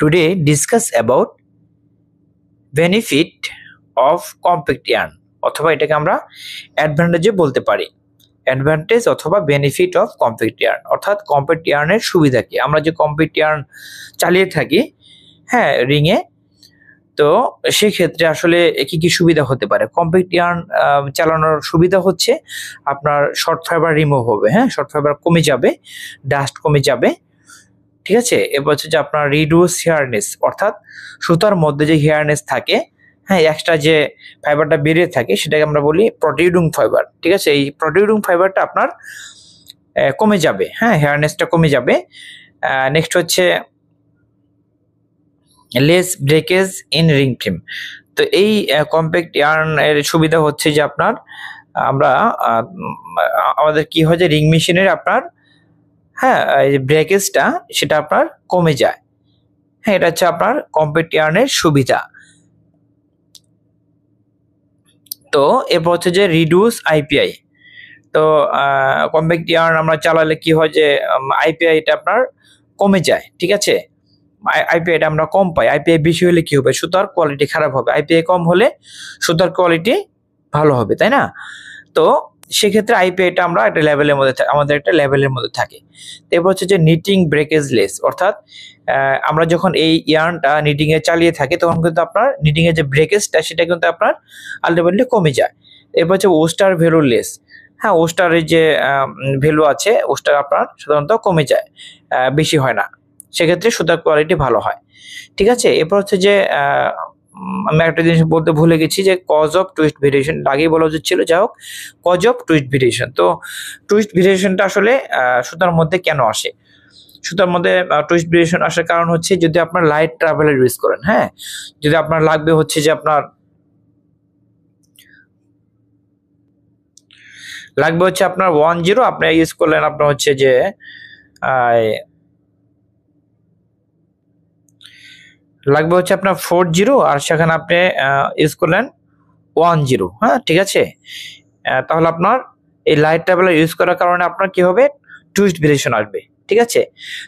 Today discuss about benefit of compact yarn, অথবা এটাকে আমরা অ্যাডভান্টেজও বলতে পারি। অ্যাডভান্টেজ অথবা বেনিফিট অফ কম্প্যাক্ট ইয়ার্ন, অর্থাৎ কম্প্যাক্ট ইয়ার্নের সুবিধা কি। আমরা যে কম্প্যাক্ট ইয়ার্ন চালিয়ে থাকি হ্যাঁ রিংয়ে, তো সেক্ষেত্রে আসলে কি কি সুবিধা হতে পারে। কম্প্যাক্ট ইয়ার্ন চালানোর সুবিধা হচ্ছে আপনার শর্ট ফাইবার রিমুভ হবে, হ্যাঁ শর্ট ফাইবার কমে যাবে, ডাস্ট কমে যাবে, ঠিক আছে। এবার হচ্ছে যে আপনার রিডিউস হেয়ারনেস, অর্থাৎ সুতার মধ্যে যে হেয়ারনেস থাকে, হ্যাঁ এক্সট্রা যে ফাইবারটা বেরিয়ে থাকে সেটাকে আমরা বলি প্রোটিউডিং ফাইবার, ঠিক আছে। এই প্রোটিউডিং ফাইবারটা আপনার কমে যাবে, হ্যাঁ হেয়ারনেসটা কমে যাবে। নেক্সট হচ্ছে less breakage in ring frame. তো এই কম্প্যাক্ট ইয়ার্ন এর সুবিধা হচ্ছে যে আপনার আমাদের কি হয় যে রিং মেশিনের আপনার হ্যাঁ ব্রেকেজটা সেটা আপনার কমে যায়, হ্যাঁ এটা হচ্ছে আপনার কম্প্যাক্ট ইয়ার্নের সুবিধা। তো এরপর হচ্ছে যে রিডিউস আইপিআই। তো কম্প্যাক্ট ইয়ার্ন আমরা চালালে কি হয় যে আইপিআইটা আপনার কমে যায়, ঠিক আছে। আইপিআইটা আমরা কম পাই। আইপিআই বেশি হলে কি হবে, সুতার কোয়ালিটি খারাপ হবে। আইপিআই কম হলে সুতার কোয়ালিটি ভালো হবে, তাই না। তো সেক্ষেত্রে আইপিআইটা আমরা একটা লেভেলের মধ্যে আমাদের একটা লেভেলের মধ্যে থাকে। এরপর হচ্ছে যে নিটিং ব্রেকেজ লেস, অর্থাৎ আমরা যখন এই ইয়ার্নটা নিটিং এ চালিয়ে থাকি তখন কিন্তু আপনার নিটিং এর যে ব্রেকেজটা সেটা কিন্তু আপনার আলটিমেটলি কমে যায়। এরপর হচ্ছে ওস্টার ভ্যালু লেস, হ্যাঁ ওস্টারের যে ভ্যালু আছে ওস্টার আপনার সাধারণত কমে যায়, বেশি হয় না, সেক্ষেত্রে সুতার কোয়ালিটি ভালো হয়, ঠিক আছে। এরপর হচ্ছে যে আমি একটা জিনিস বলতে ভুলে গেছি যে কজ অফ টুইস্ট ভেরিয়েশন, আগেই বলা উচিত ছিল, যাই হোক কজ অফ টুইস্ট ভেরিয়েশন। তো টুইস্ট ভেরিয়েশনটা আসলে সুতার মধ্যে কেন আসে, সুতার মধ্যে টুইস্ট ভেরিয়েশন আসার কারণ হচ্ছে যদি আপনার লাইট ট্রাভেলের ইউজ করেন, হ্যাঁ যদি আপনার লাগবে হচ্ছে যে আপনার লাগবে হচ্ছে আপনার 10, আপনি ইউজ করলেন আপনার হচ্ছে যে লাগবে হচ্ছে আপনার 40, আর সেখানে আপনি ইউজ করলেন 10, হ্যাঁ ঠিক আছে। তাহলে আপনার এই লাইট ট্রাভেলার ইউজ করার কারণে আপনার কি হবে, টুইস্ট ভেরিয়েশন আসবে, ঠিক আছে।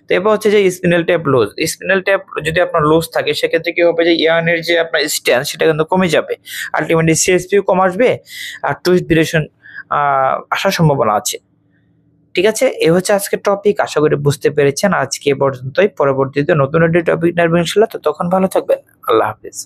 তো এবার হচ্ছে যে স্পিনেল ট্যাপ লুজ, স্পিনেল ট্যাপ যদি আপনার লুজ থাকে সেক্ষেত্রে কি হবে যে ইয়ার্নের যে আপনার স্ট্যান্ড সেটা কিন্তু কমে যাবে, আলটিমেটলি সিএসপিও কম আসবে আর টুইস্ট ভেরিয়েশন আসার সম্ভাবনা আছে, ঠিক আছে। এ হচ্ছে আজকের টপিক, আশা করি বুঝতে পেরেছেন। আজকে পর্যন্তই, পরবর্তীতে নতুন একটি টপিক নিয়ে ইনশাআল্লাহ। তো তখন ভালো থাকবেন, আল্লাহ হাফেজ।